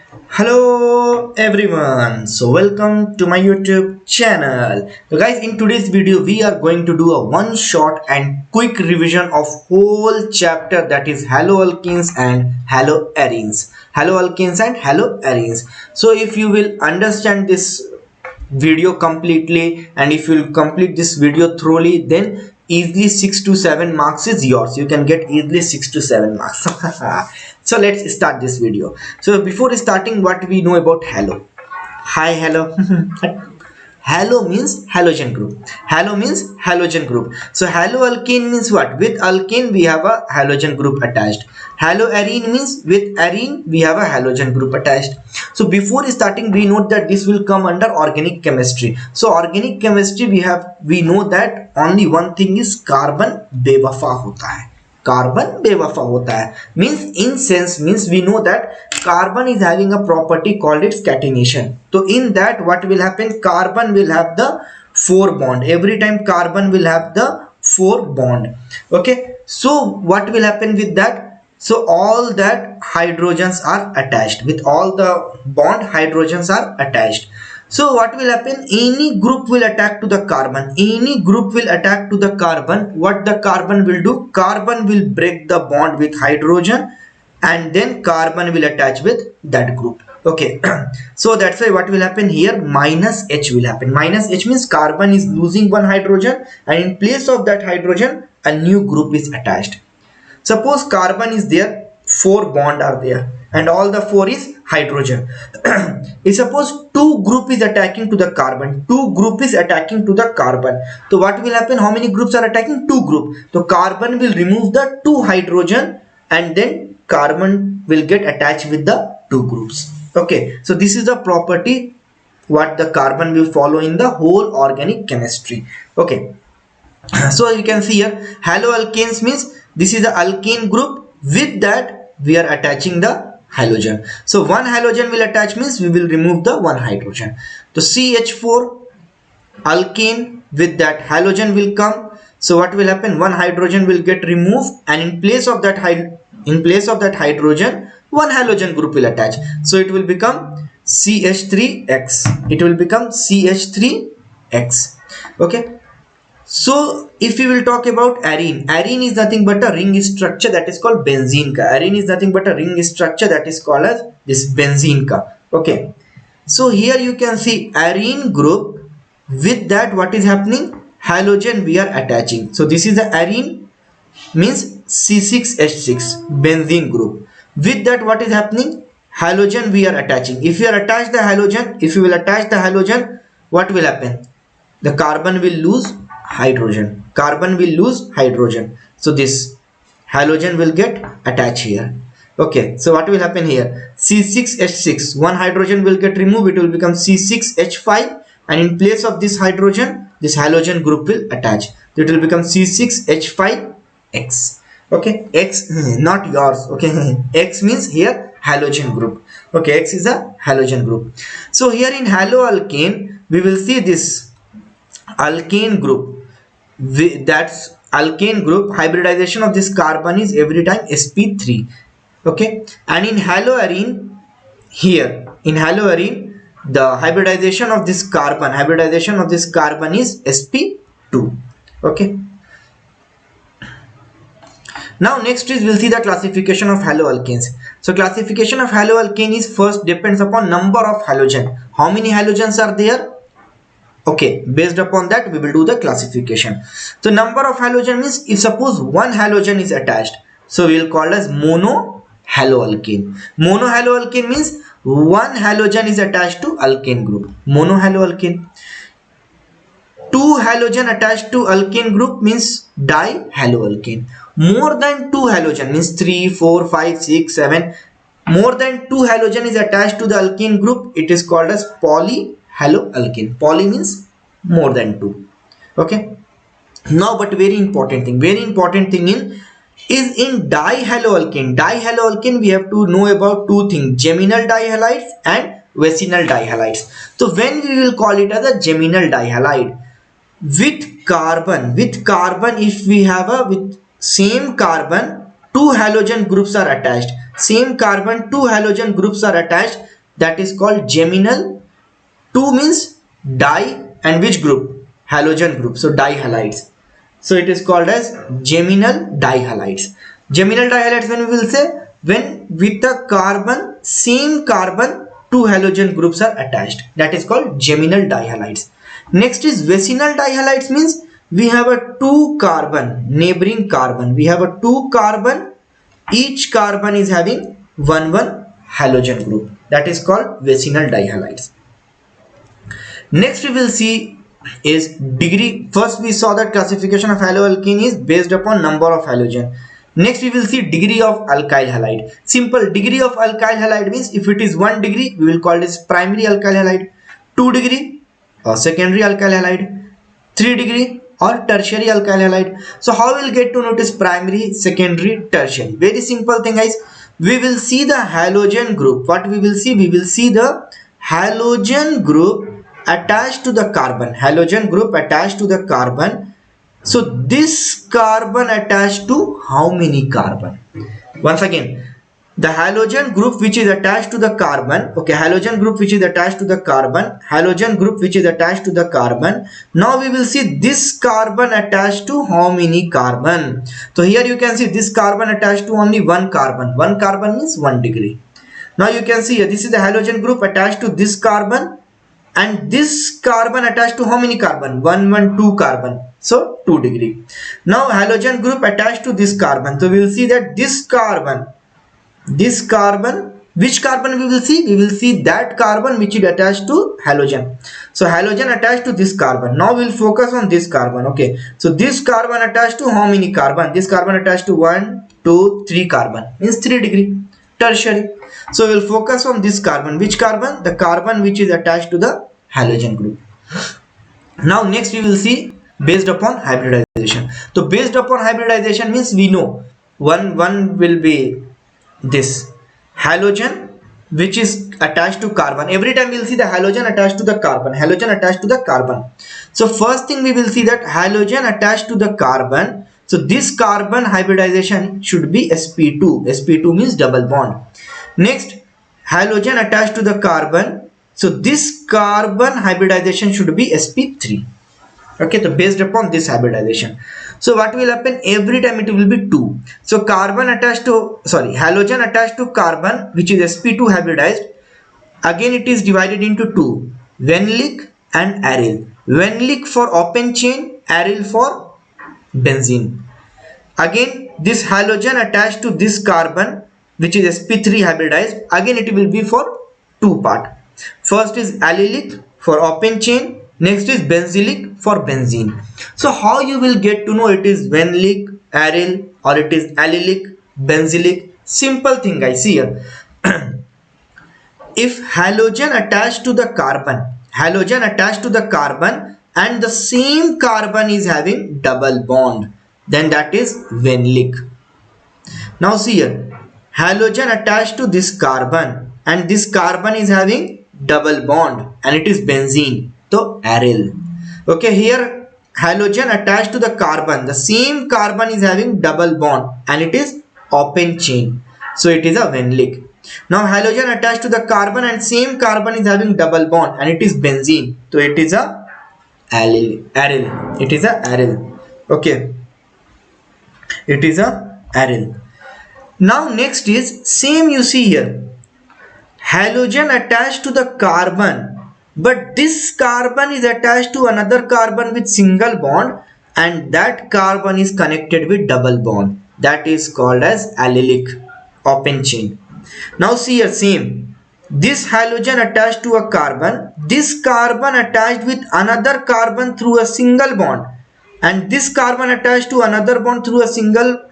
Hello everyone, so welcome to my YouTube channel. So guys, in today's video we are going to do a one shot and quick revision of whole chapter, that is haloalkenes and haloarenes. Haloalkenes and haloarenes. So if you will understand this video completely and if you will complete this video thoroughly, then easily 6 to 7 marks is yours. You can get easily 6 to 7 marks. So let's start this video. So before starting, what we know about halo? Hi, hello. Halo means halogen group. Halo means halogen group. So haloalkane means what? With alkane we have a halogen group attached. Haloarene means with arene we have a halogen group attached. So before starting, we note that this will come under organic chemistry. So organic chemistry we know that only one thing is carbon बेवफा होता है. Carbon बेवफा होता है means we know that carbon is having a property called its catenation. So in that what will happen? Carbon will have the 4 bond. Every time carbon will have the 4 bond. Okay, so what will happen with that? So all that hydrogens are attached. With all the bond, hydrogens are attached. So what will happen? Any group will attack to the carbon. Any group will attack to the carbon. What the carbon will do? Carbon will break the bond with hydrogen and then carbon will attach with that group. Okay, so that's why what will happen here? Minus H will happen. Minus H means carbon is losing one hydrogen and in place of that hydrogen a new group is attached. Suppose carbon is there, 4 bond are there and all the 4 is hydrogen. If suppose 2 group is attacking to the carbon, 2 group is attacking to the carbon. So what will happen? How many groups are attacking? 2 group. So carbon will remove the 2 hydrogen and then carbon will get attached with the 2 groups. Okay, so this is the property what the carbon will follow in the whole organic chemistry. Okay, so you can see here haloalkanes means this is the alkane group. With that we are attaching the halogen. So one halogen will attach means we will remove the one hydrogen. So CH4 alkane, with that halogen will come. So what will happen? One hydrogen will get removed and in place of that hydrogen one halogen group will attach. So it will become CH3X. It will become CH3X. Okay. So if we will talk about arene, arene is nothing but a ring structure that is called benzene ka. Arene is nothing but a ring structure that is called as this benzene ka. Okay. So here you can see arene group. With that what is happening? Halogen we are attaching. So this is the arene means C6H6 benzene group. With that what is happening? Halogen we are attaching. If you will attach the halogen, what will happen? The carbon will lose hydrogen. So this halogen will get attached here. Okay, so what will happen here? C6H6, one hydrogen will get removed. It will become C6H5 and in place of this hydrogen this halogen group will attach. It will become C6H5X. Okay, X not yours. Okay, X means here halogen group. Okay, X is a halogen group. So here in haloalkane we will see this alkane group. That's alkane group. Hybridization of this carbon is every time sp3. Okay, and in haloarene, the hybridization of this carbon is sp2. Okay, now next is we'll see the classification of haloalkanes. So classification of haloalkane is first depends upon number of halogen. How many halogens are there? Okay, based upon that we will do the classification. So number of halogen means if suppose one halogen is attached, so we will call as monohaloalkane. Monohaloalkane means one halogen is attached to alkane group, monohaloalkane. 2 halogen attached to alkane group means dihaloalkane. More than 2 halogen means 3, 4, 5, 6, 7. More than 2 halogen is attached to the alkane group, it is called as polyhaloalkane. Poly means more than 2. Okay. Now, but very important thing is in dihaloalkane. Dihaloalkane we have to know about 2 things: geminal dihalides and vicinal dihalides. So when we will call it as a geminal dihalide, with carbon if we have with same carbon 2 halogen groups are attached, that is called geminal. 2 means di, and which group? Halogen group. So dihalides. So it is called as geminal dihalides. Geminal dihalides, when we will say, when with the carbon, same carbon, two halogen groups are attached, that is called geminal dihalides. Next is vicinal dihalides, means we have a two carbon, neighboring carbon, we have a two carbon, each carbon is having one halogen group, that is called vicinal dihalides. Next we will see is degree. First we saw that classification of haloalkane is based upon number of halogen. Next we will see degree of alkyl halide. Simple, degree of alkyl halide means if it is 1 degree, we will call this primary alkyl halide, 2 degree or secondary alkyl halide, 3 degree or tertiary alkyl halide. So how we will get to notice primary, secondary, tertiary? Very simple thing guys. We will see the halogen group. What we will see? We will see the halogen group attached to the carbon. Halogen group attached to the carbon. So this carbon attached to how many carbon? Once again, the halogen group which is attached to the carbon, okay, halogen group which is attached to the carbon, halogen group which is attached to the carbon. Now we will see this carbon attached to how many carbon. So here you can see this carbon attached to only one carbon. One carbon means 1 degree. Now you can see here, this is the halogen group attached to this carbon, and this carbon attached to how many carbon? 2 carbon. So 2 degree. Now halogen group attached to this carbon. So we will see that this carbon, which carbon we will see? We will see that carbon which is attached to halogen. So halogen attached to this carbon. Now we will focus on this carbon. Okay. So this carbon attached to how many carbon? This carbon attached to 1, 2, 3 carbon. Means 3 degree. Tertiary. So we will focus on this carbon. Which carbon? The carbon which is attached to the halogen group. Now next we will see based upon hybridization. So based upon hybridization means we know one will be this halogen which is attached to carbon. Every time we will see the halogen attached to the carbon. Halogen attached to the carbon. So first thing we will see that halogen attached to the carbon. So this carbon hybridization should be sp2. sp2 means double bond. Next, halogen attached to the carbon. So this carbon hybridization should be sp3. Okay, so based upon this hybridization. So what will happen? Every time it will be 2. So carbon attached to, halogen attached to carbon which is sp2 hybridized. Again it is divided into 2. Vanillic and aryl. Vanillic for open chain, aryl for benzene. Again this halogen attached to this carbon which is sp3 hybridized. Again it will be for 2 part. First is allylic for open chain. Next is benzylic for benzene. So how you will get to know it is vanillic, aryl, or it is allylic, benzylic? Simple thing guys, see here. If halogen attached to the carbon, and the same carbon is having double bond, then that is vanillic. Now see here, halogen attached to this carbon, and this carbon is having double bond, and it is benzene. So aryl. Okay, here halogen attached to the carbon, the same carbon is having double bond and it is open chain, so it is a vanillic. Now halogen attached to the carbon and same carbon is having double bond and it is benzene, so it is a aryl. It is a aryl. Okay, it is a aryl. Now next is same, you see here, halogen attached to the carbon, but this carbon is attached to another carbon with single bond, and that carbon is connected with double bond. That is called as allylic, open chain. Now see here, same. This halogen attached to a carbon, this carbon attached with another carbon through a single bond, and this carbon attached to another bond through a single,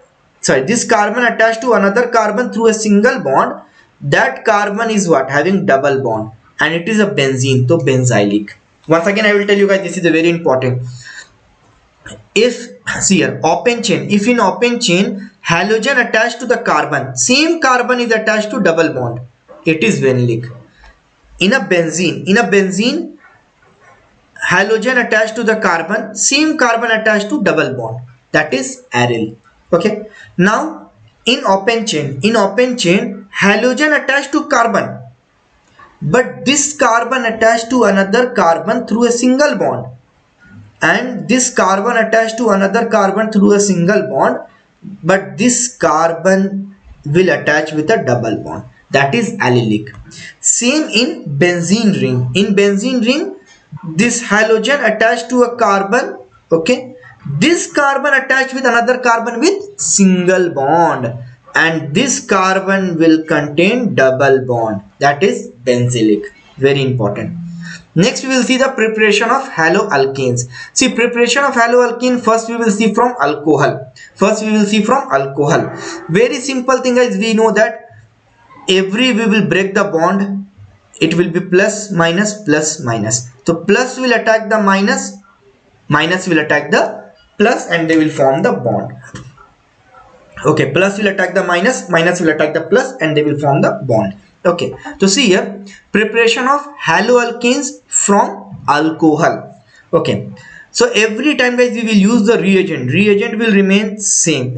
this carbon attached to another carbon through a single bond. That carbon is what? Having double bond, and it is a benzene, so benzylic. Once again I will tell you guys, this is a very important. If see here, open chain, if in open chain halogen attached to the carbon, same carbon is attached to double bond, it is vanillic. In a benzene halogen attached to the carbon, same carbon attached to double bond, that is aryl. Okay, now in open chain halogen attached to carbon, but this carbon attached to another carbon through a single bond, and this carbon attached to another carbon through a single bond, but this carbon will attach with a double bond, that is allylic. Same in benzene ring. In benzene ring, this halogen attached to a carbon, okay, this carbon attached with another carbon with single bond, and this carbon will contain double bond, that is benzylic. Very important. Next we will see the preparation of haloalkanes. See, preparation of haloalkane, first we will see from alcohol. Very simple thing guys, we know that we will break the bond, it will be plus minus plus minus. So plus will attack the minus, minus will attack the plus, and they will form the bond. Okay, plus will attack the minus, minus will attack the plus, and they will form the bond. Okay, so see here, preparation of haloalkanes from alcohol. Okay, so every time guys we will use the reagent will remain same,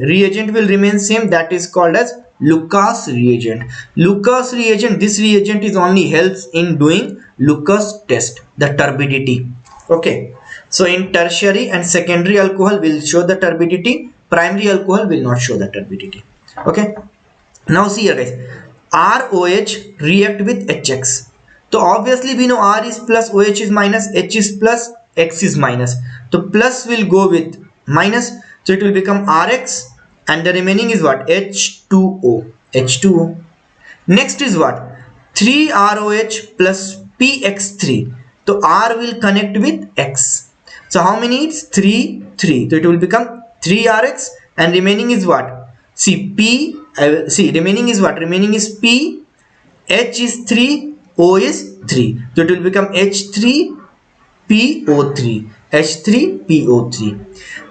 that is called as Lucas reagent. This reagent is only helps in doing Lucas test, the turbidity. Okay, so in tertiary and secondary alcohol will show the turbidity, primary alcohol will not show the turbidity. Okay, now see here guys, ROH react with HX. So obviously we know R is plus, OH is minus, H is plus, X is minus. So plus will go with minus, so it will become RX, and the remaining is what? H2O. Next is what? 3ROH plus PX3. So R will connect with X. So how many? It's 3. So it will become 3RX, and remaining is what? See, remaining is what? Remaining is P, H is 3, O is 3. So it will become H3PO3. H3PO3.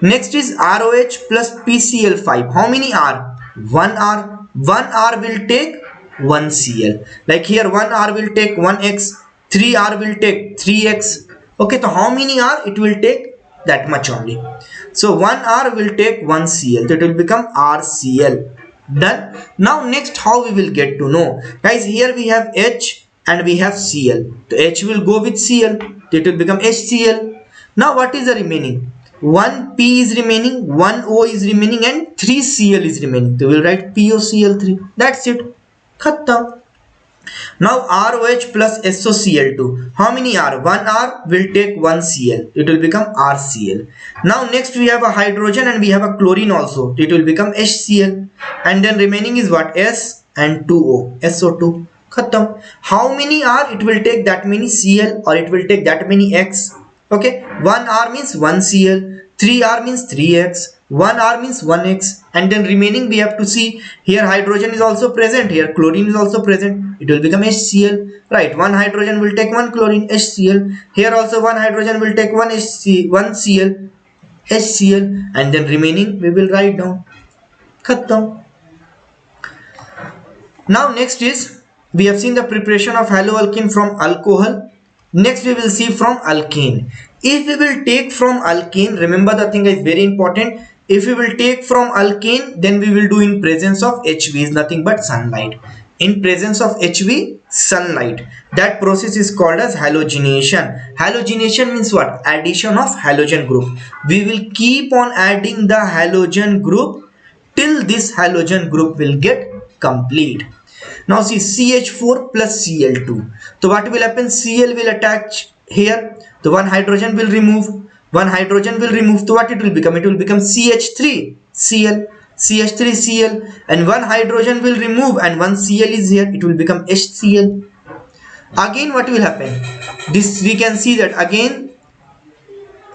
Next is ROH plus PCl5. How many R? 1 R. 1 R will take 1 Cl. Like here 1 R will take 1X, 3 R will take 3X. Okay, so how many R? It will take that much only. So 1 R will take 1 Cl. So it will become RCl. Done. Now next, how we will get to know? Guys, here we have H and we have Cl. So H will go with Cl. It will become HCl. Now what is the remaining? 1 P is remaining, 1 O is remaining, and 3 Cl is remaining. So we will write POCl3. That's it. Khatam. Now ROH plus SOCl2. How many R? 1 R will take 1 Cl. It will become RCl. Now next we have a hydrogen and we have a chlorine also. It will become HCl. And then remaining is what? S and 2O. SO2. Khatam. How many R? It will take that many Cl, or it will take that many X. Okay. 1 R means 1 Cl. 3 R means 3X. 1 R means 1X, and then remaining we have to see here hydrogen is also present, here chlorine is also present. It will become HCl, right? 1 hydrogen will take 1 chlorine, HCl. Here also 1 hydrogen will take 1 Cl, HCl, and then remaining we will write down. Khatam. Now next is, we have seen the preparation of haloalkane from alcohol. Next we will see from alkane. If we will take from alkane, remember the thing is very important. If we will take from alkane, then we will do in presence of HV, is nothing but sunlight. In presence of HV, sunlight. That process is called as halogenation. Halogenation means what? Addition of halogen group. We will keep on adding the halogen group till this halogen group will get complete. Now see, CH4 plus Cl2. So what will happen? Cl will attach here. So 1 hydrogen will remove. 1 hydrogen will remove. So what it will become? It will become CH3 Cl. CH3 Cl, and 1 hydrogen will remove, and 1 Cl is here. It will become HCl. Again what will happen? This we can see that again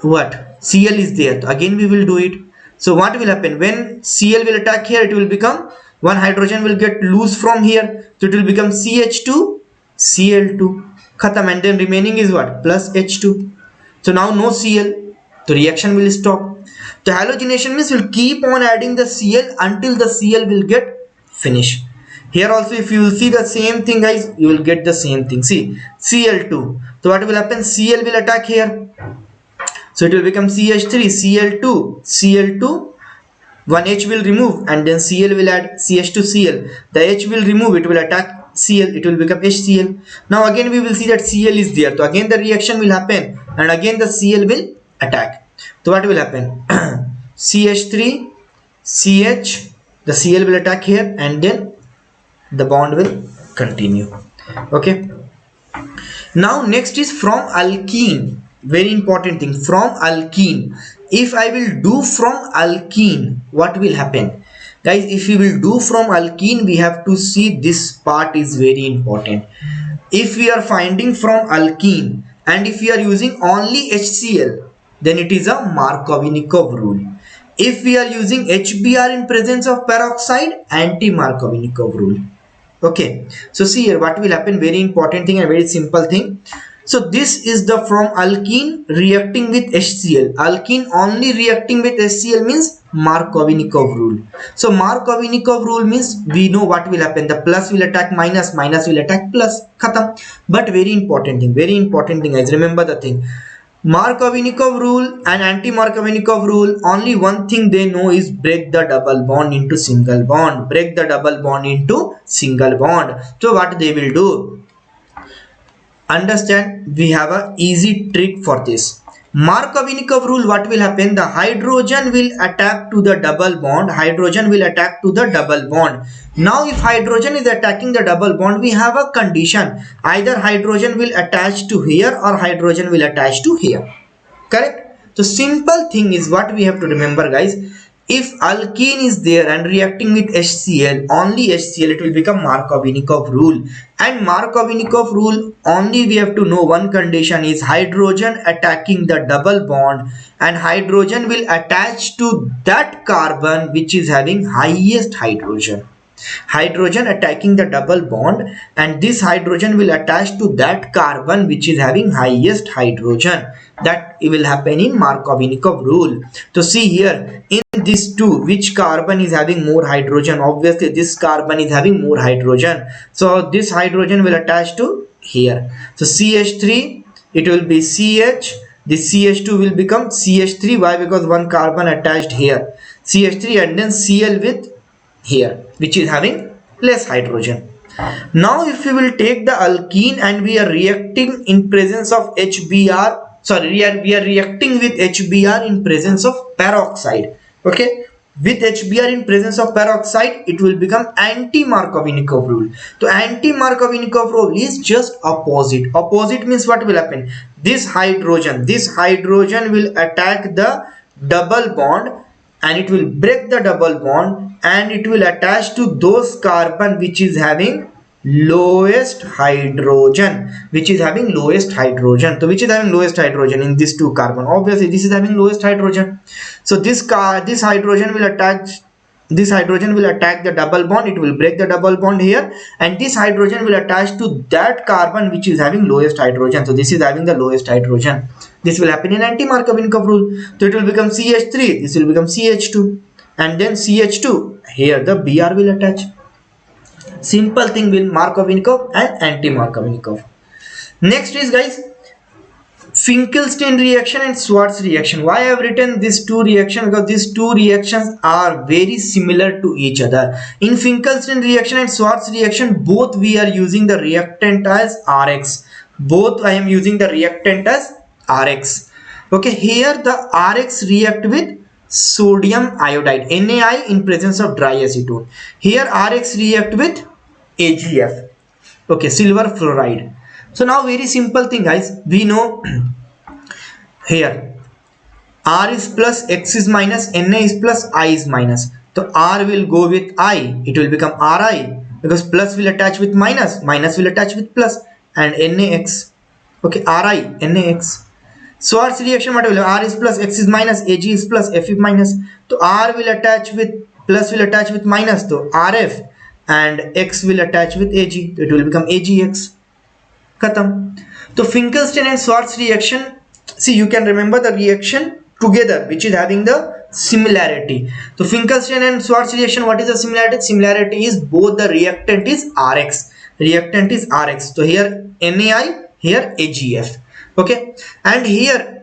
what? Cl is there. So again we will do it. So what will happen? When Cl will attack here, it will become 1 hydrogen will get loose from here. So it will become CH2 Cl2. Khatam, and then remaining is what? Plus H2. So now no Cl. The reaction will stop. The halogenation means we'll keep on adding the Cl until the Cl will get finished. Here also if you will see the same thing guys, you will get the same thing. See, Cl2. So what will happen? Cl will attack here. So it will become CH3 Cl2 Cl2. 1 H will remove, and then Cl will add CH2 Cl. The H will remove, it will attack Cl, it will become HCl. Now again we will see that Cl is there, so again the reaction will happen and again the Cl will attack. So what will happen? CH3 CH, the Cl will attack here and then the bond will continue. Okay, now next is from alkene. Very important thing, from alkene. If I will do from alkene, what will happen? Guys, if we will do from alkene, we have to see this part is very important. If we are finding from alkene and if we are using only HCl, then it is a Markovnikov rule. If we are using HBr in presence of peroxide, anti-Markovnikov rule. Okay, so see here what will happen. Very important thing and very simple thing. So this is the from alkene reacting with HCl. Alkene only reacting with HCl means Markovnikov rule. So Markovnikov rule means we know what will happen. The plus will attack minus, minus will attack plus. Khatam. But very important thing guys, remember the thing. Markovnikov rule and anti-Markovnikov rule, only one thing they know is break the double bond into single bond. Break the double bond into single bond. So what they will do? Understand, we have a easy trick for this. Markovnikov rule, what will happen? The hydrogen will attack to the double bond. Hydrogen will attack to the double bond. Now if hydrogen is attacking the double bond, we have a condition. Either hydrogen will attach to here or hydrogen will attach to here. Correct? So simple thing is what we have to remember, guys. If alkene is there and reacting with HCl, only HCl, it will become Markovnikov rule. And Markovnikov rule, only we have to know one condition is hydrogen attacking the double bond and hydrogen will attach to that carbon which is having highest hydrogen. Hydrogen attacking the double bond and this hydrogen will attach to that carbon which is having highest hydrogen. That will happen in Markovnikov rule. So see here, in these two, which carbon is having more hydrogen? Obviously this carbon is having more hydrogen, so this hydrogen will attach to here. So CH3, it will be CH, this CH2 will become CH3. Why? Because one carbon attached here, CH3, and then Cl with here which is having less hydrogen. Now if we will take the alkene and we are reacting in presence of HBr, sorry, we are reacting with HBr in presence of peroxide. Okay, with HBr in presence of peroxide, it will become anti-Markovnikov rule. So anti-Markovnikov rule is just opposite. Opposite means what will happen? This hydrogen will attack the double bond and it will break the double bond and it will attach to those carbon which is having lowest hydrogen, So which is having lowest hydrogen in these two carbon? Obviously this is having lowest hydrogen. So this hydrogen will attack the double bond, it will break the double bond here, and this hydrogen will attach to that carbon which is having lowest hydrogen. So this is having the lowest hydrogen. This will happen in anti-Markovnikov rule. So it will become CH3, this will become CH2, and then CH2, here the Br will attach. Simple thing with Markovnikov and anti-Markovnikov. Next is, guys, Finkelstein reaction and Schwarz reaction. Why I have written these two reactions? Because these two reactions are very similar to each other. In Finkelstein reaction and Schwarz reaction, both we are using the reactant as Rx. Both I am using the reactant as Rx. Okay, here the Rx react with sodium iodide, NaI, in presence of dry acetone. Here Rx react with AgF, okay, silver fluoride. So now very simple thing, guys, we know here R is plus, X is minus, Na is plus, I is minus. So R will go with I, it will become Ri, because plus will attach with minus, minus will attach with plus, and NaX, okay, Ri, NaX. Schwarz reaction, what will R is plus, X is minus, Ag is plus, F is minus. So R will attach with plus, will attach with minus, so Rf, and X will attach with Ag, so it will become AgX. Khatam. So Finkelstein and Schwarz reaction, see, you can remember the reaction together which is having the similarity. So Finkelstein and Schwarz reaction, what is the similarity? Similarity is both the reactant is Rx. Reactant is Rx. So here NaI, here AgF. Okay, and here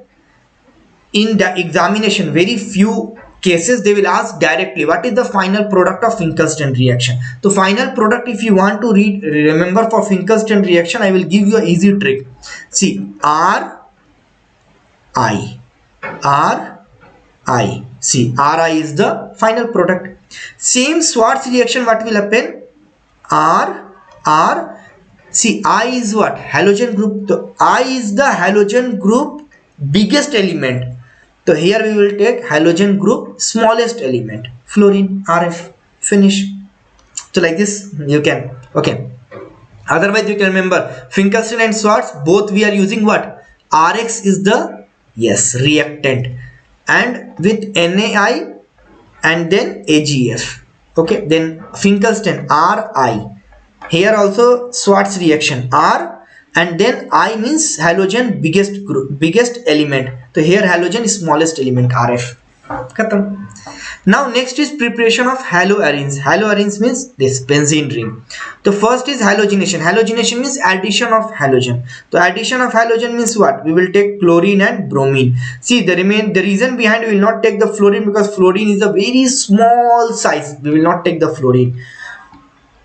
in the examination very few cases they will ask directly what is the final product of Finkelstein reaction. So final product, if you want to remember for Finkelstein reaction, I will give you a easy trick. See, Ri, see, Ri is the final product. Same Schwarz reaction, what will happen? See, I is what? Halogen group. So I is the halogen group biggest element. So here we will take halogen group smallest element, fluorine, Rf, finish. So like this you can, okay. Otherwise you can remember Finkelstein and Schwarz, both we are using what? Rx is the, yes, reactant, and with NaI and then AgF. Okay, then Finkelstein Ri. Here also Schwarz reaction R, and then I means halogen biggest group, biggest element. So here halogen is smallest element, Rf. Khatam. Now next is preparation of haloarenes. Haloarenes means this benzene ring. The first is halogenation. Halogenation means addition of halogen. So addition of halogen means what? We will take chlorine and bromine. See, the reason behind we will not take the fluorine, because fluorine is a very small size. We will not take the fluorine.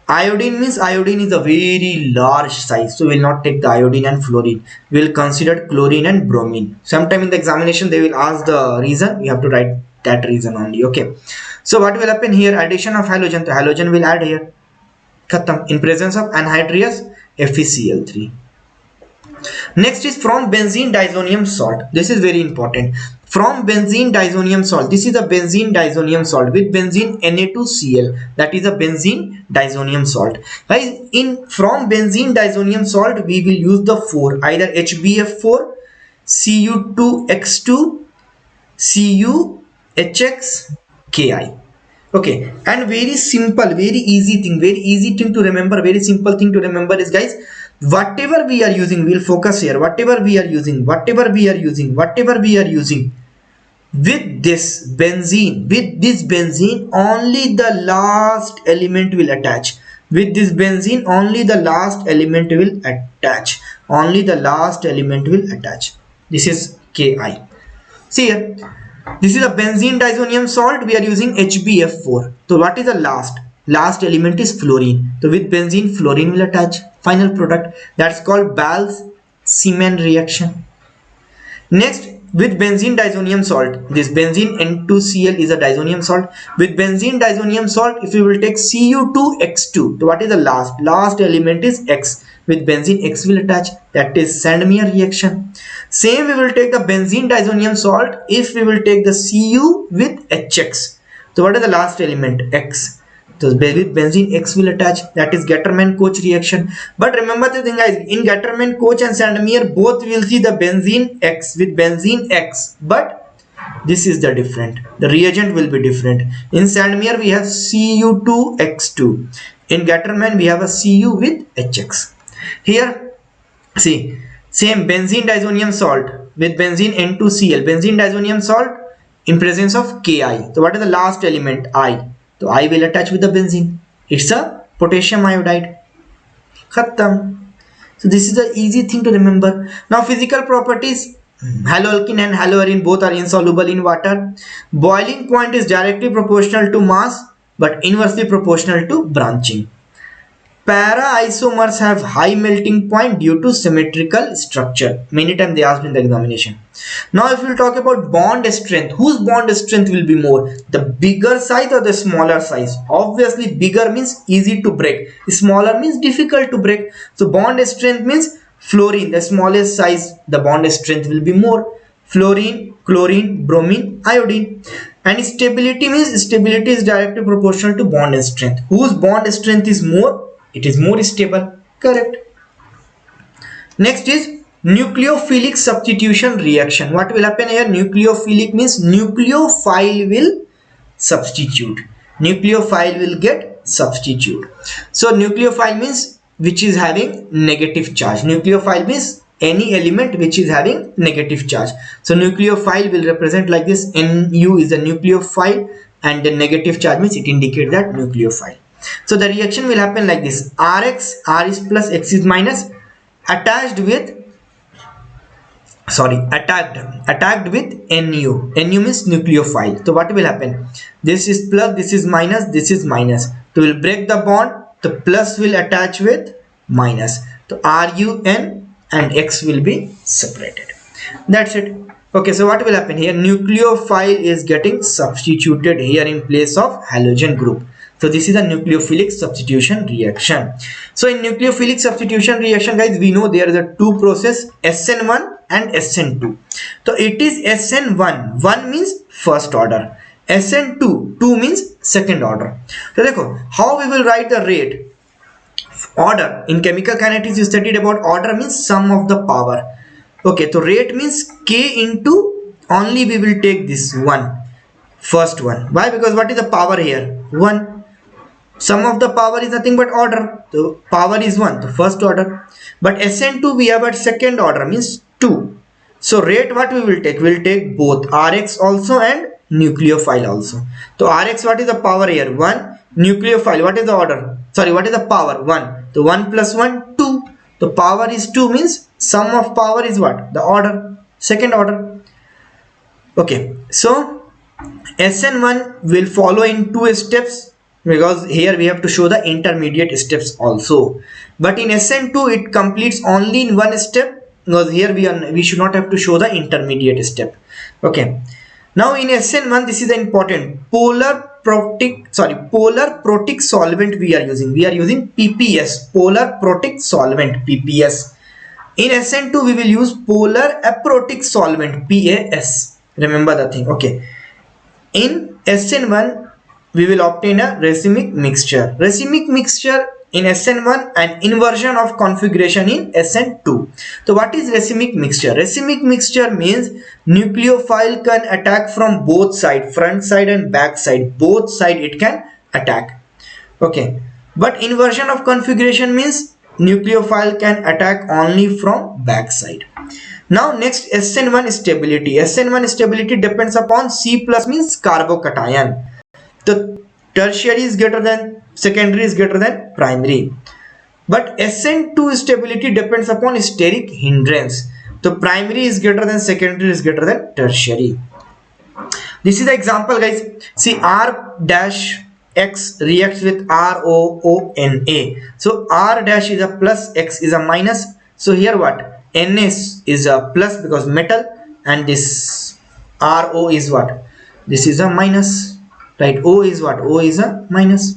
Iodine means iodine is a very large size, so we will not take the iodine and fluorine. We will consider chlorine and bromine. Sometime in the examination they will ask the reason, you have to write that reason only. Okay, so what will happen here? Addition of halogen, the halogen will add here, khatam, in presence of anhydrous FeCl3. Next is from benzene disonium salt. This is very important. From benzene disonium salt, this is a benzene disonium salt with benzene Na2Cl, that is a benzene disonium salt. Guys, from benzene disonium salt we will use the 4, either HbF4, Cu2x2, CuHx, Ki. Okay, and very simple, very easy thing to remember, very simple thing to remember is, guys, whatever we are using, we'll focus here, whatever we are using with this benzene, only the last element will attach. With this benzene, only the last element will attach. This is Ki. See here, this is a benzene disonium salt. We are using HbF4. So what is the last element is fluorine. So with benzene, fluorine will attach. Final product, that's called Bals-Siemens reaction. Next, with benzene disonium salt, this benzene N2Cl is a disonium salt. With benzene disonium salt, if we will take Cu2x2, so what is the last element is X. With benzene, X will attach, that is Sandmeyer reaction. Same we will take the benzene disonium salt if we will take the Cu with HX. So what is the last element? X. So with benzene, X will attach, that is Gattermann-Koch reaction. But remember the thing, guys, in Gattermann-Koch and Sandmeyer, both will see the benzene X with benzene X, but this is the different, the reagent will be different. In Sandmeyer we have Cu2x2, in Gattermann we have a Cu with HX. Here see, same benzene disonium salt with benzene N2Cl, benzene disonium salt in presence of Ki. So what is the last element? I. So I will attach with the benzene. It's a potassium iodide. Khatam. So this is the easy thing to remember. Now physical properties. Haloalkane and haloarene both are insoluble in water. Boiling point is directly proportional to mass but inversely proportional to branching. Para isomers have high melting point due to symmetrical structure. Many times they asked in the examination. Now if we talk about bond strength, whose bond strength will be more? The bigger size or the smaller size? Obviously bigger means easy to break, smaller means difficult to break. So bond strength means fluorine, the smallest size, the bond strength will be more. Fluorine, chlorine, bromine, iodine. And stability means stability is directly proportional to bond strength. Whose bond strength is more? It is more stable. Correct. Next is nucleophilic substitution reaction. What will happen here? Nucleophilic means nucleophile will substitute. Nucleophile will get substitute. So nucleophile means which is having negative charge. Nucleophile means any element which is having negative charge. So nucleophile will represent like this. Nu is a nucleophile and the negative charge means it indicates that nucleophile. So the reaction will happen like this. Rx, R is plus, X is minus, attached with sorry, attacked with Nu. Nu means nucleophile. So what will happen? This is plus, this is minus, this is minus. So we'll break the bond. The plus will attach with minus. So Run and X will be separated. That's it. Okay, so what will happen here? Nucleophile is getting substituted here in place of halogen group. So this is a nucleophilic substitution reaction. So in nucleophilic substitution reaction, guys, we know there is a two process, SN1 and SN2. So it is SN1. 1 means first order. SN2. 2 means second order. So देखो, how we will write the rate? Order. In chemical kinetics, you studied about order means sum of the power. Okay, so rate means K into, only we will take this one. First one. Why? Because what is the power here? 1. Sum of the power is nothing but order. So power is 1. So first order. But SN2 we have at second order means 2. So rate what we will take? We will take both Rx also and nucleophile also. So Rx, what is the power here? 1. Nucleophile, what is the order? Sorry, what is the power? 1. So 1 plus 1, 2. The power is 2 means sum of power is what? The order. Second order. Okay. So SN1 will follow in 2 steps, because here we have to show the intermediate steps also. But in SN2 it completes only in 1 step, because here we should not have to show the intermediate step. Okay. Now in SN1, this is the important polar protic solvent we are using. We are using PPS, polar protic solvent, PPS. In SN2 we will use polar aprotic solvent, PAS. Remember the thing. Okay. In SN1 we will obtain a racemic mixture. Racemic mixture in SN1 and inversion of configuration in SN2. So what is racemic mixture? Racemic mixture means nucleophile can attack from both sides, front side and back side. Both side it can attack. Okay. But inversion of configuration means nucleophile can attack only from back side. Now next, SN1 stability. SN1 stability depends upon C plus means carbocation. The tertiary is greater than, secondary is greater than primary. But SN2 stability depends upon steric hindrance. The primary is greater than, secondary is greater than tertiary. This is the example, guys. See, R dash X reacts with ROONA. So R dash is a plus, X is a minus. So here what? NS is a plus because metal, and this RO is what? This is a minus. Right? O is what? O is a minus.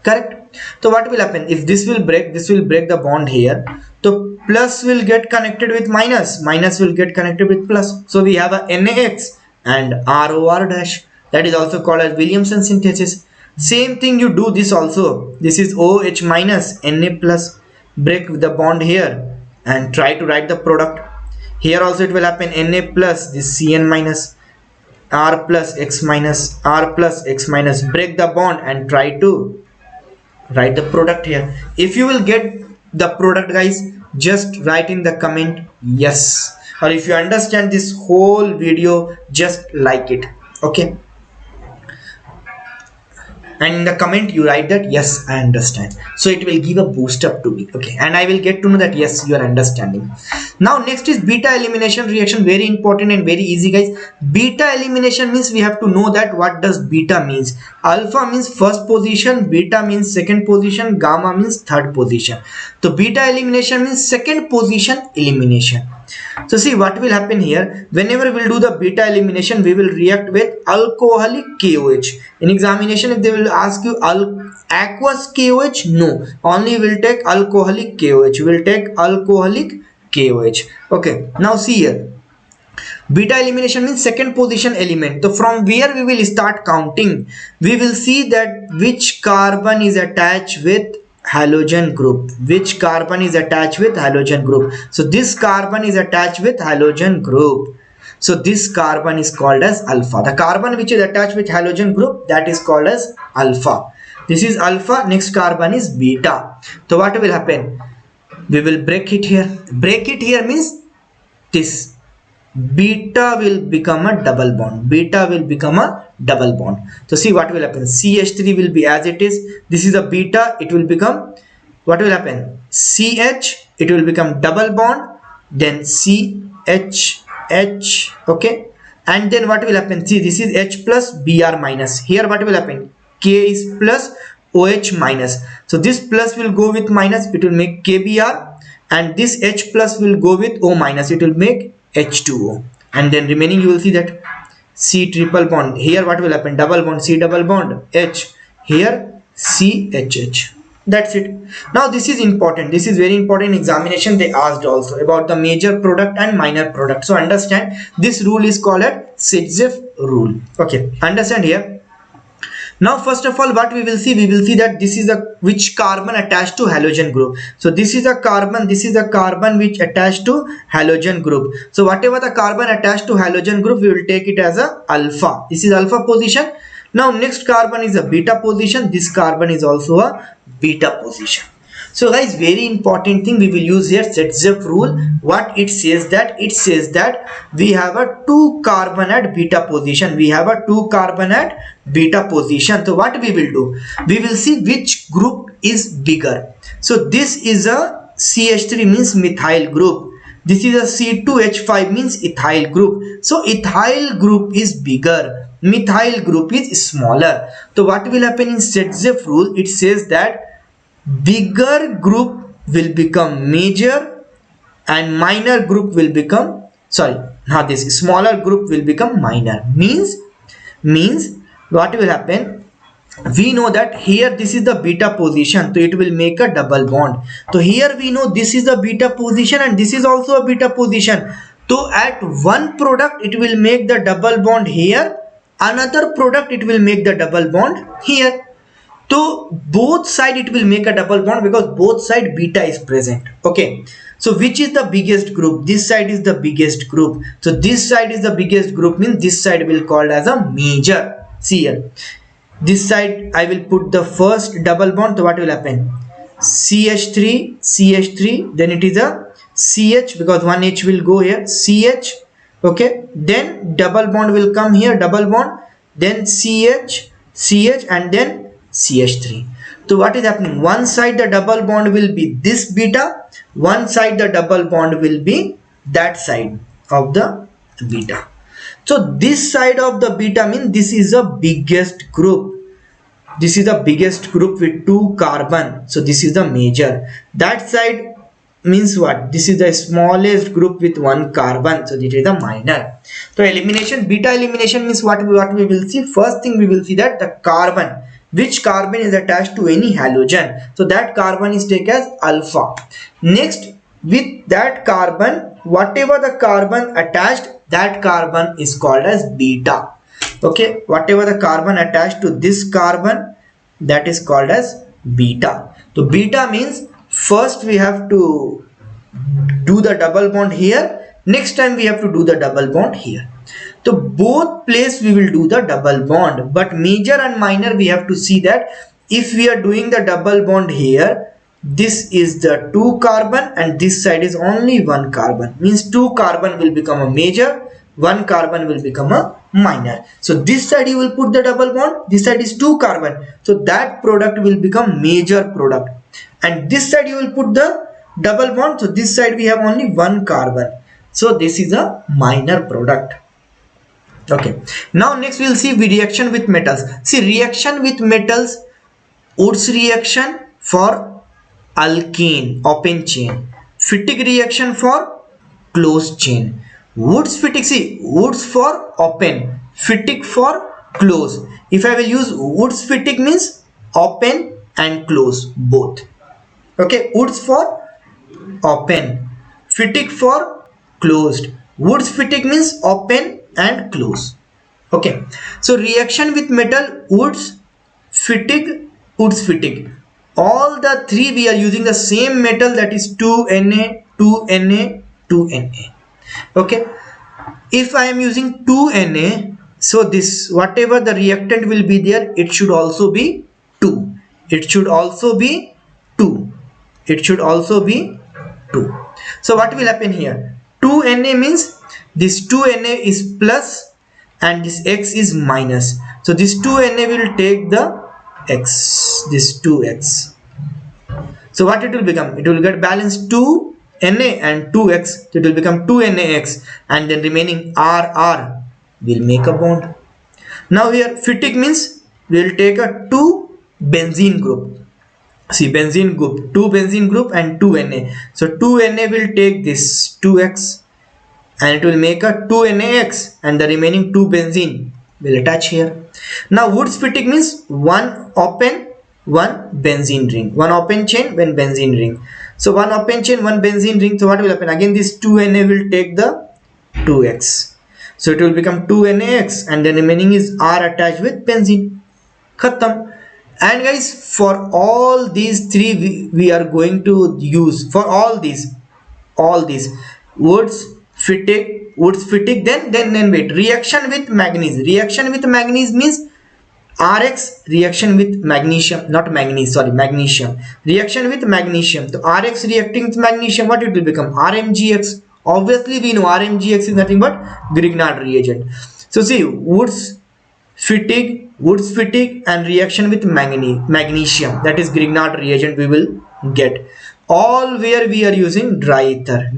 Correct? So what will happen? If this will break the bond here. So plus will get connected with minus. Minus will get connected with plus. So we have a NaX and ROR dash. That is also called as Williamson synthesis. Same thing you do this also. This is OH minus Na plus. Break the bond here and try to write the product. Here also it will happen Na plus, this Cn minus, R plus X minus, R plus X minus. Break the bond and try to write the product here. If you will get the product, guys, just write in the comment yes. Or if you understand this whole video, just like it. Okay. And in the comment you write that yes, I understand. So it will give a boost up to me. Okay. And I will get to know that yes, you are understanding. Now next is beta elimination reaction. Very important and very easy, guys. Beta elimination means we have to know that what does beta means. Alpha means first position, beta means second position, gamma means third position. So beta elimination means second position elimination. So see what will happen here. Whenever we'll do the beta elimination, we will react with alcoholic KOH. In examination, if they will ask you aqueous KOH, no. Only will take alcoholic KOH. Will take alcoholic KOH. Okay. Now see here. Beta elimination means second position element. So from where we will start counting, we will see that which carbon is attached with halogen group. Which carbon is attached with halogen group. So this carbon is attached with halogen group. So this carbon is called as alpha. The carbon which is attached with halogen group, that is called as alpha. This is alpha. Next carbon is beta. So what will happen? We will break it here. Break it here means this. Beta will become a double bond. Beta will become a double bond. So see what will happen. CH3 will be as it is. This is a beta. It will become, what will happen? CH, it will become double bond. Then CH H, okay, and then what will happen? See, this is H plus Br minus. Here what will happen? K is plus OH minus. So this plus will go with minus, it will make KBr, and this H plus will go with O minus, it will make H2O, and then remaining you will see that C triple bond. Here what will happen? Double bond, C double bond, H. Here CHH. That's it. Now this is important. This is very important. Examination they asked also about the major product and minor product. So understand this rule is called as Sidzev rule. Okay, understand here. Now first of all what we will see that this is a which carbon attached to halogen group. So this is a carbon which attached to halogen group. So whatever the carbon attached to halogen group, we will take it as a alpha. This is alpha position. Now next carbon is a beta position. This carbon is also a beta position. So guys, very important thing we will use here, Sidzev rule. What it says that? It says that we have a 2 carbon at beta position. We have a 2 carbon at beta position. So what we will do? We will see which group is bigger. So this is a CH3 means methyl group. This is a C2H5 means ethyl group. So ethyl group is bigger, methyl group is smaller. So what will happen in Sidzev rule? It says that bigger group will become major and minor group will become, this smaller group will become minor. Means what will happen? We know that here this is the beta position, so it will make a double bond. So here we know this is the beta position and this is also a beta position. So at one product it will make the double bond here, another product it will make the double bond here. So both side it will make a double bond because both side beta is present. Okay, so which is the biggest group? This side is the biggest group. So this side is the biggest group, means this side will called as a major. See here, this side I will put the first double bond. So what will happen? CH3, then it is a CH because one H will go here, CH. Okay, then double bond will come here, double bond, then CH, and then CH3. So what is happening? One side the double bond will be this beta, one side the double bond will be that side of the beta. So this side of the beta means this is the biggest group. This is the biggest group with 2 carbon. So this is the major. That side means what? This is the smallest group with 1 carbon. So this is the minor. So elimination, beta elimination means what we will see. First thing we will see that the carbon, which carbon is attached to any halogen, so that carbon is taken as alpha. Next, with that carbon, whatever the carbon attached, that carbon is called as beta. Okay, whatever the carbon attached to this carbon, that is called as beta. So beta means first we have to do the double bond here, next time we have to do the double bond here. So both place we will do the double bond, but major and minor we have to see that if we are doing the double bond here, this is the 2 carbon and this side is only 1 carbon, means 2 carbon will become a major, 1 carbon will become a minor. So this side you will put the double bond, this side is 2 carbon, so that product will become major product, and this side you will put the double bond, so this side we have only 1 carbon, so this is a minor product. Okay, now next we will see reaction with metals. See, reaction with metals, Woods reaction for alkane, open chain, Fittig reaction for closed chain. Woods Fittig, see, Woods for open, Fittig for close. If I will use Woods Fittig means open and close both. Okay, Woods for open, Fittig for closed. Woods Fittig means open and close. Okay, so reaction with metal, Woods Fittig, Woods Fittig, all the three we are using the same metal, that is 2Na, 2Na, 2Na. Okay, if I am using 2Na, so this whatever the reactant will be there, it should also be 2, it should also be 2, it should also be 2. So what will happen here? 2Na means this 2Na is plus and this X is minus. So this 2Na will take the X, this 2X. So what it will become? It will get balanced 2 Na and 2x, so it will become 2NaX, and then remaining RR will make a bond. Now here phytic means we will take a 2 benzene group. See, benzene group, 2 benzene group and 2 Na. So 2 Na will take this 2x and it will make a 2 NaX, and the remaining 2 benzene will attach here. Now Wurtz-Fittig means one open, one benzene ring, one open chain, one benzene ring. So one open chain, one benzene ring. So what will happen? Again this 2 Na will take the 2x. So it will become 2 NaX, and the remaining is R attached with benzene. Khatam. And guys, for all these three we are going to use, for all these Wurtz-Fittig, then wait, reaction with manganese. Reaction with manganese means Rx reaction with magnesium, not manganese, sorry, magnesium. Reaction with magnesium. So Rx reacting with magnesium, what it will become? RMgX. Obviously we know RMgX is nothing but Grignard reagent. So see, Wurtz-Fittig and reaction with magnesium, that is Grignard reagent we will get. All where we are using dry ether.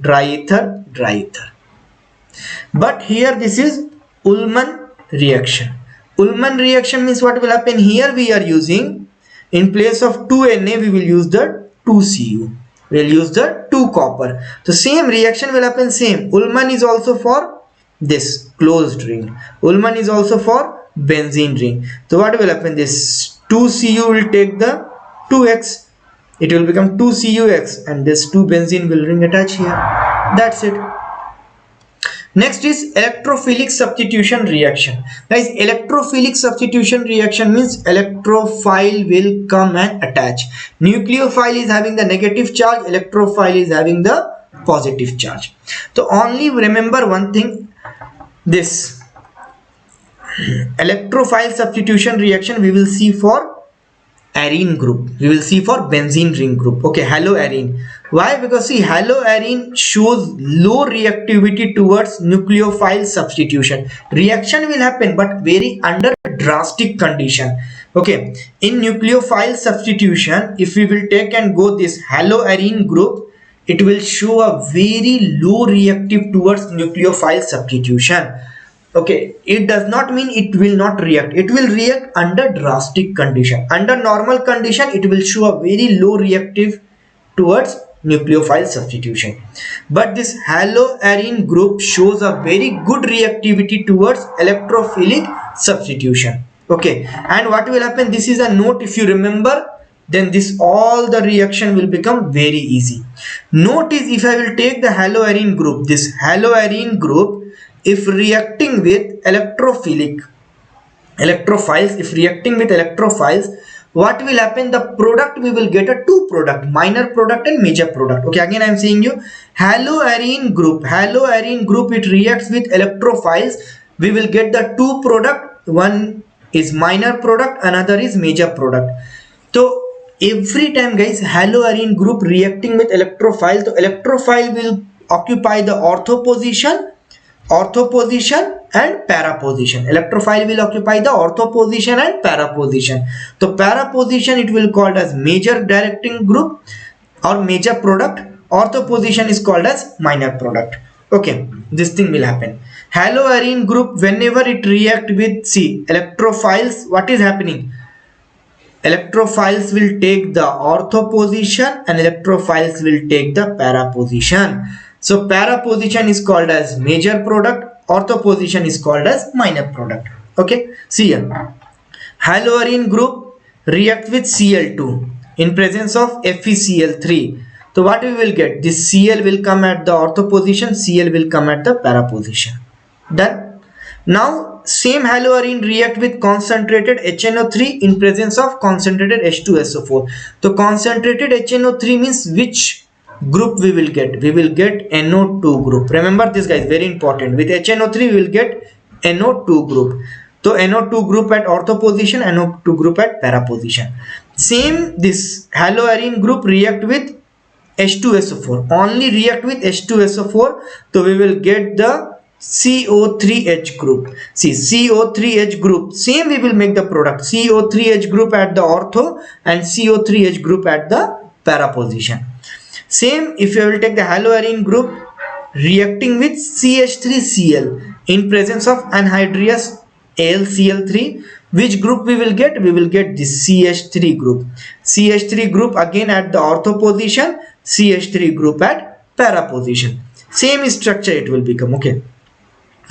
But here this is Ullmann reaction. Ullmann reaction means what will happen? Here we are using, in place of 2 Na we will use the 2 Cu. We will use the 2 copper. So same reaction will happen same. Ullmann is also for this closed ring. Ullmann is also for benzene ring. So what will happen? This 2 Cu will take the 2x. It will become 2 CuX, and this 2 benzene will ring attach here. That's it. Next is electrophilic substitution reaction. Guys, electrophilic substitution reaction means electrophile will come and attach. Nucleophile is having the negative charge, electrophile is having the positive charge. So only remember one thing, this electrophile substitution reaction we will see for arene group, we will see for benzene ring group. Okay, haloarene. Why? Because see, haloarene shows low reactivity towards nucleophile substitution. Reaction will happen but very under drastic condition. Okay, in nucleophile substitution, if we will take and go this haloarene group, it will show a very low reactive towards nucleophile substitution. Okay, it does not mean it will not react. It will react under drastic condition. Under normal condition, it will show a very low reactive towards nucleophile substitution. But this haloarene group shows a very good reactivity towards electrophilic substitution. Okay, and what will happen? This is a note. If you remember, then this all the reaction will become very easy. Note is, if I will take the haloarene group, this haloarene group, if reacting with electrophiles, if reacting with electrophiles, what will happen? The product we will get a 2 product, minor product and major product. Okay, again I am saying you, haloarene group, it reacts with electrophiles. We will get the 2 product, one is minor product, another is major product. So every time guys, haloarene group reacting with electrophile, so electrophile will occupy the ortho position and para position. Electrophile will occupy the ortho position and para position. So para position it will called as major directing group or major product. Ortho position is called as minor product. Okay, this thing will happen. Haloarene group, whenever it react with electrophiles, what is happening? Electrophiles will take the ortho position and electrophiles will take the para position. So para position is called as major product, ortho position is called as minor product. Okay, see here, haloarene group react with Cl2 in presence of FeCl3. So what we will get? This Cl will come at the ortho position, Cl will come at the para position. Done. Now same haloarene react with concentrated HNO3 in presence of concentrated H2SO4. So concentrated HNO3 means which group we will get? We will get NO2 group. Remember this guys, very important. With HNO3 we will get NO2 group. So NO2 group at ortho position, NO2 group at para position. Same this haloarene group react with H2SO4. Only react with H2SO4. So we will get the CO3H group. See, CO3H group, same we will make the product. CO3H group at the ortho and CO3H group at the para position. Same if you will take the haloarene group reacting with CH3Cl in presence of anhydrous AlCl3, which group we will get? We will get the CH3 group. CH3 group again at the ortho position, CH3 group at para position. Same structure it will become, okay,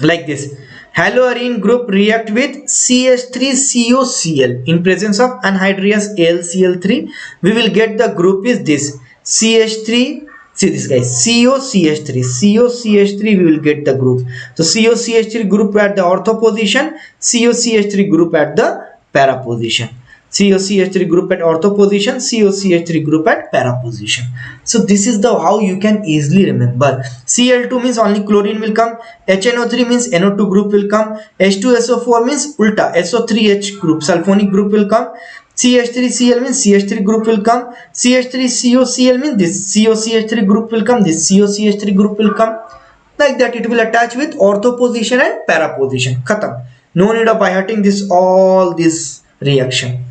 like this. Haloarene group react with CH3COCl in presence of anhydrous AlCl3. We will get the group is this CH3. See this guys, COCH3. COCH3 we will get the group. So COCH3 group at the ortho position, COCH3 group at the para position. COCH3 group at ortho position, COCH3 group at para position. So this is the how you can easily remember. Cl2 means only chlorine will come, HNO3 means NO2 group will come, H2SO4 means ulta SO3H group, sulfonic group will come, CH3Cl means CH3 group will come, CH3COCl means this COCH3 group will come, this COCH3 group will come. Like that it will attach with ortho position and para position. Khatam. No need of bihearting this all this reaction.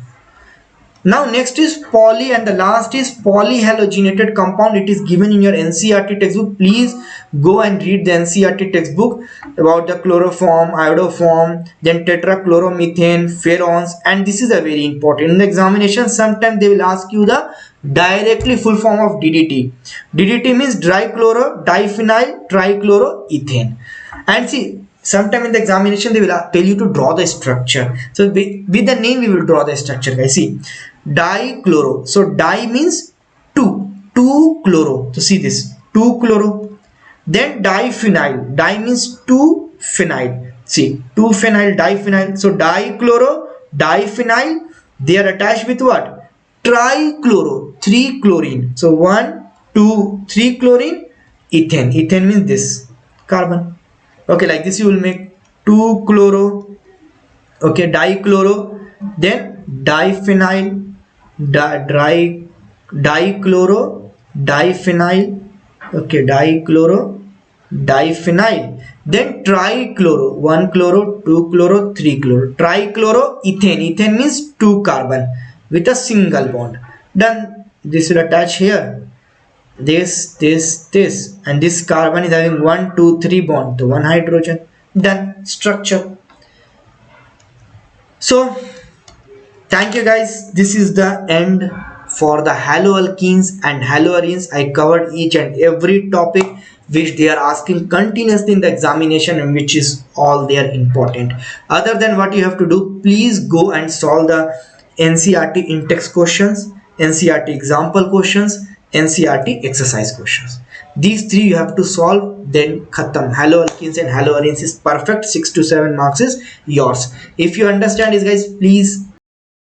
Now next is poly, and the last is polyhalogenated compound. It is given in your NCERT textbook. Please go and read the NCERT textbook about the chloroform, iodoform, then tetrachloromethane, pherones, and this is a very important in the examination. Sometimes they will ask you the directly full form of DDT. DDT means dichloro diphenyl trichloroethane. And see, sometime in the examination they will tell you to draw the structure. So with the name we will draw the structure, guys. See, dichloro. So di means two chloro. So see this, 2 chloro. Then diphenyl. Di means 2 phenyl. See, 2 phenyl diphenyl. So dichloro diphenyl. They are attached with what? Trichloro, 3 chlorine. So 1 2 3 chlorine. Ethane. Ethane means this carbon. Okay, like this you will make 2 chloro, okay, dichloro, then diphenyl, dichloro, diphenyl, okay, dichloro, diphenyl, then trichloro, 1 chloro, 2 chloro, 3 chloro, trichloroethane. Ethane means 2 carbon with a single bond. Done. This will attach here. This, and this carbon is having 1 2 3 bond to 1 hydrogen. Done. Structure. So thank you guys, this is the end for the haloalkenes and haloarenes. I covered each and every topic which they are asking continuously in the examination and which is all they are important. Other than what you have to do, please go and solve the NCERT in-text questions, NCERT example questions, NCERT exercise questions. These 3 you have to solve, then khatam. Haloalkenes and haloarenes is perfect. 6 to 7 marks is yours. If you understand this, guys, please